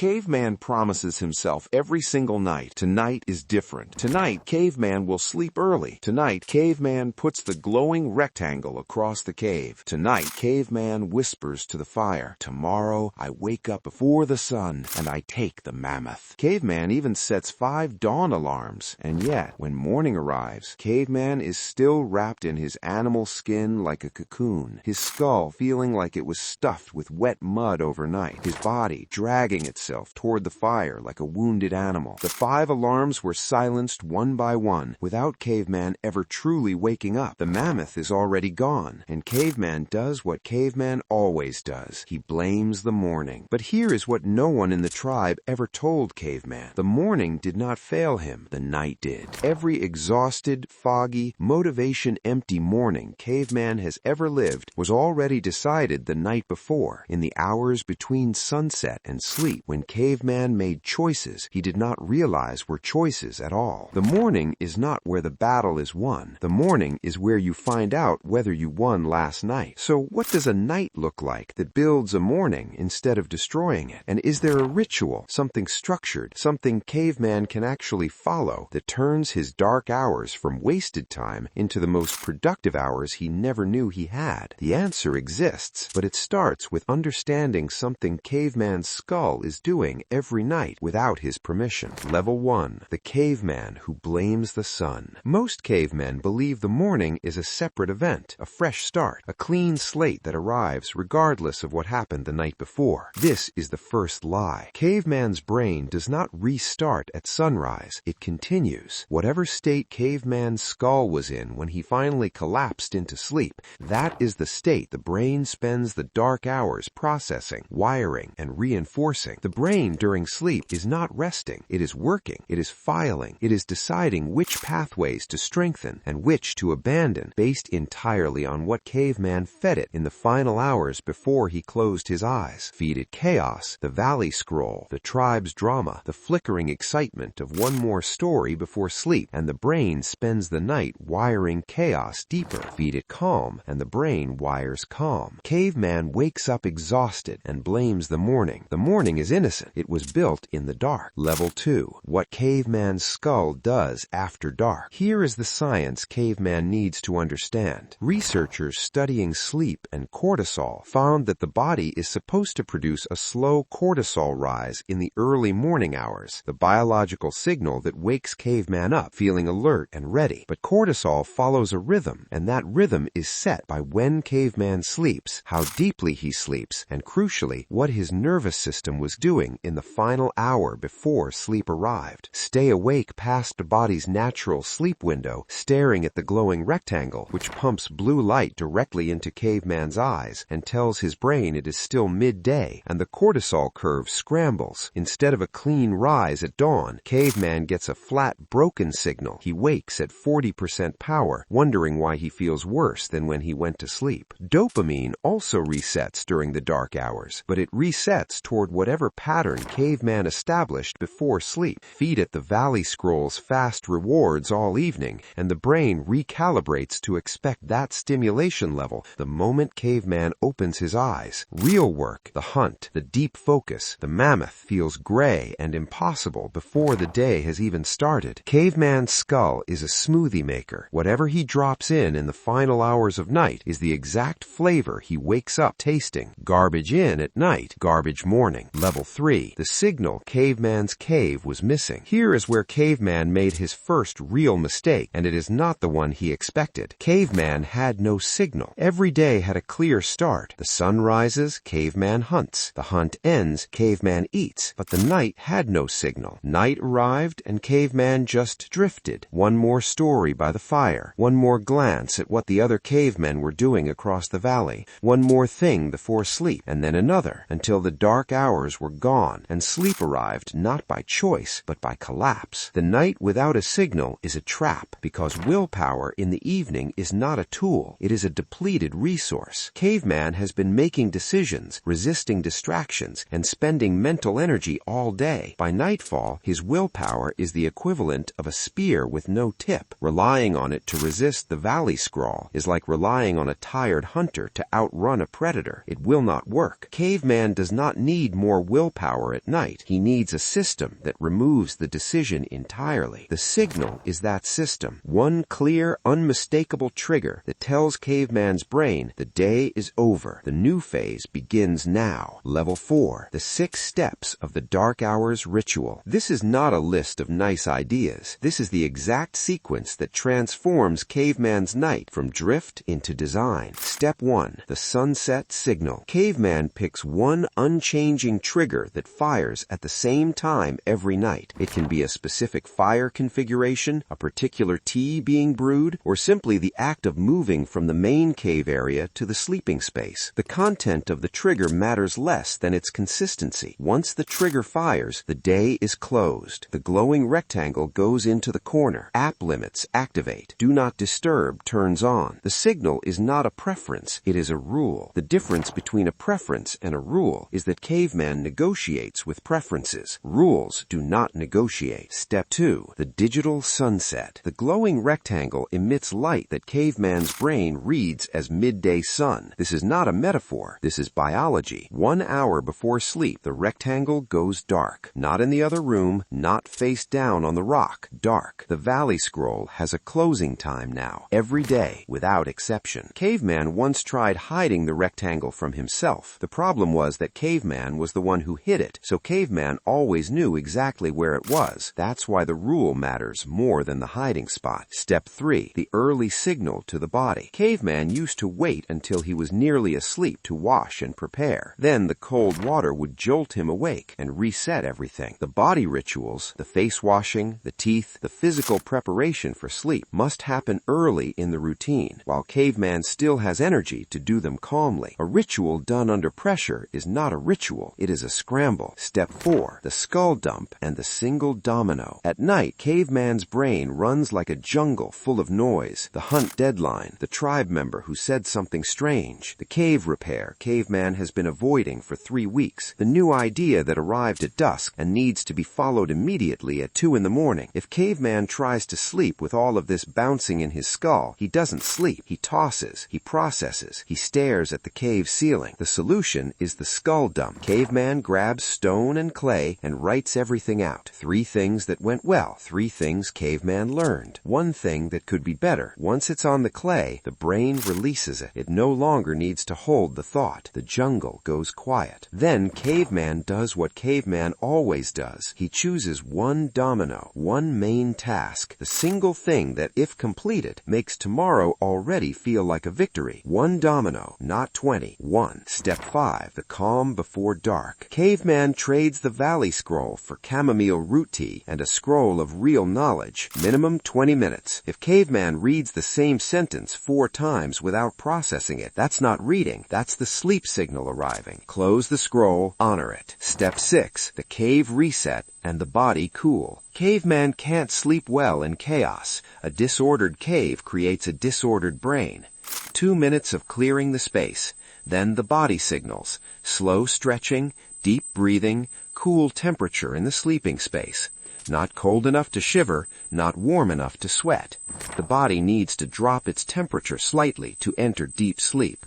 Caveman promises himself every single night, tonight is different. Tonight, Caveman will sleep early. Tonight, Caveman puts the glowing rectangle across the cave. Tonight, Caveman whispers to the fire, tomorrow I wake up before the sun and I take the mammoth. Caveman even sets 5 dawn alarms, and yet, when morning arrives, Caveman is still wrapped in his animal skin like a cocoon, his skull feeling like it was stuffed with wet mud overnight, his body dragging itself toward the fire like a wounded animal. The 5 alarms were silenced one by one, without Caveman ever truly waking up. The mammoth is already gone, and Caveman does what Caveman always does. He blames the morning. But here is what no one in the tribe ever told Caveman. The morning did not fail him. The night did. Every exhausted, foggy, motivation-empty morning Caveman has ever lived was already decided the night before, in the hours between sunset and sleep, when Caveman made choices he did not realize were choices at all. The morning is not where the battle is won. The morning is where you find out whether you won last night. So what does a night look like that builds a morning instead of destroying it? And is there a ritual, something structured, something Caveman can actually follow that turns his dark hours from wasted time into the most productive hours he never knew he had? The answer exists, but it starts with understanding something Caveman's skull is doing every night without his permission. Level 1. The Caveman who blames the sun. Most cavemen believe the morning is a separate event, a fresh start, a clean slate that arrives regardless of what happened the night before. This is the first lie. Caveman's brain does not restart at sunrise. It continues. Whatever state Caveman's skull was in when he finally collapsed into sleep, that is the state the brain spends the dark hours processing, wiring, and reinforcing. The brain during sleep is not resting. It is working. It is filing. It is deciding which pathways to strengthen and which to abandon based entirely on what Caveman fed it in the final hours before he closed his eyes. Feed it chaos, the valley scroll, the tribe's drama, the flickering excitement of one more story before sleep, and the brain spends the night wiring chaos deeper. Feed it calm, and the brain wires calm. Caveman wakes up exhausted and blames the morning. The morning is innocent. It was built in the dark. Level 2. What Caveman's skull does after dark. Here is the science Caveman needs to understand. Researchers studying sleep and cortisol found that the body is supposed to produce a slow cortisol rise in the early morning hours, the biological signal that wakes Caveman up, feeling alert and ready. But cortisol follows a rhythm, and that rhythm is set by when Caveman sleeps, how deeply he sleeps, and crucially, what his nervous system was doing in the final hour before sleep arrived. Stay awake past the body's natural sleep window, staring at the glowing rectangle, which pumps blue light directly into Caveman's eyes and tells his brain it is still midday, and the cortisol curve scrambles. Instead of a clean rise at dawn, Caveman gets a flat, broken signal. He wakes at 40% power, wondering why he feels worse than when he went to sleep. Dopamine also resets during the dark hours, but it resets toward whatever pattern Caveman established before sleep. Feed it the valley scroll's fast rewards all evening, and the brain recalibrates to expect that stimulation level the moment Caveman opens his eyes. Real work, the hunt, the deep focus, the mammoth feels gray and impossible before the day has even started. Caveman's skull is a smoothie maker. Whatever he drops in the final hours of night is the exact flavor he wakes up tasting. Garbage in at night, garbage morning. Level 3. The signal Caveman's cave was missing. Here is where Caveman made his first real mistake, and it is not the one he expected. Caveman had no signal. Every day had a clear start. The sun rises, Caveman hunts. The hunt ends, Caveman eats. But the night had no signal. Night arrived, and Caveman just drifted. One more story by the fire. One more glance at what the other cavemen were doing across the valley. One more thing before sleep, and then another, until the dark hours were gone, and sleep arrived not by choice, but by collapse. The night without a signal is a trap, because willpower in the evening is not a tool. It is a depleted resource. Caveman has been making decisions, resisting distractions, and spending mental energy all day. By nightfall, his willpower is the equivalent of a spear with no tip. Relying on it to resist the valley scroll is like relying on a tired hunter to outrun a predator. It will not work. Caveman does not need more willpower willpower at night. He needs a system that removes the decision entirely. The signal is that system. One clear, unmistakable trigger that tells Caveman's brain the day is over. The new phase begins now. Level 4. The 6 steps of the dark hours ritual. This is not a list of nice ideas. This is the exact sequence that transforms Caveman's night from drift into design. Step 1. The sunset signal. Caveman picks one unchanging trigger that fires at the same time every night. It can be a specific fire configuration, a particular tea being brewed, or simply the act of moving from the main cave area to the sleeping space. The content of the trigger matters less than its consistency. Once the trigger fires, the day is closed. The glowing rectangle goes into the corner. App limits activate. Do not disturb turns on. The signal is not a preference, it is a rule. The difference between a preference and a rule is that Caveman negotiates with preferences. Rules do not negotiate. Step 2. The digital sunset. The glowing rectangle emits light that Caveman's brain reads as midday sun. This is not a metaphor. This is biology. 1 hour before sleep, the rectangle goes dark. Not in the other room, not face down on the rock. Dark. The valley scroll has a closing time now. Every day, without exception. Caveman once tried hiding the rectangle from himself. The problem was that Caveman was the one who hid it, so Caveman always knew exactly where it was. That's why the rule matters more than the hiding spot. Step 3. The early signal to the body. Caveman used to wait until he was nearly asleep to wash and prepare. Then the cold water would jolt him awake and reset everything. The body rituals, the face washing, the teeth, the physical preparation for sleep must happen early in the routine, while Caveman still has energy to do them calmly. A ritual done under pressure is not a ritual, it is a scramble. Step 4. The skull dump and the single domino. At night, Caveman's brain runs like a jungle full of noise. The hunt deadline, the tribe member who said something strange, the cave repair Caveman has been avoiding for 3 weeks, the new idea that arrived at dusk and needs to be followed immediately at 2 in the morning. If Caveman tries to sleep with all of this bouncing in his skull, he doesn't sleep. He tosses, he processes, he stares at the cave ceiling. The solution is the skull dump. Caveman grabs stone and clay and writes everything out. 3 things that went well, 3 things Caveman learned, 1 thing that could be better. Once it's on the clay, the brain releases it. It no longer needs to hold the thought. The jungle goes quiet. Then Caveman does what Caveman always does. He chooses 1 domino, 1 main task, the single thing that, if completed, makes tomorrow already feel like a victory. 1 domino, not 20. 1. Step 5. The calm before dark. Caveman trades the valley scroll for chamomile root tea and a scroll of real knowledge. Minimum 20 minutes. If Caveman reads the same sentence 4 times without processing it, that's not reading. That's the sleep signal arriving. Close the scroll, honor it. Step 6. The cave reset and the body cool. Caveman can't sleep well in chaos. A disordered cave creates a disordered brain. 2 minutes of clearing the space. Then the body signals. Slow stretching, deep breathing, cool temperature in the sleeping space. Not cold enough to shiver, not warm enough to sweat. The body needs to drop its temperature slightly to enter deep sleep.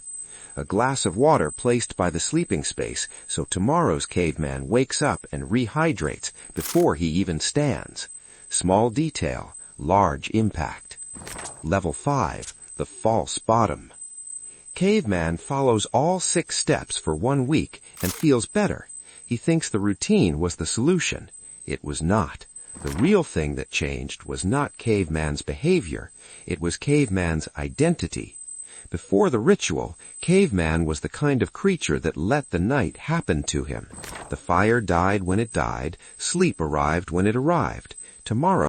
A glass of water placed by the sleeping space so tomorrow's Caveman wakes up and rehydrates before he even stands. Small detail, large impact. Level 5. The false bottom. Caveman follows all 6 steps for 1 week and feels better. He thinks the routine was the solution. It was not. The real thing that changed was not Caveman's behavior. It was Caveman's identity. Before the ritual, Caveman was the kind of creature that let the night happen to him. The fire died when it died. Sleep arrived when it arrived. Tomorrow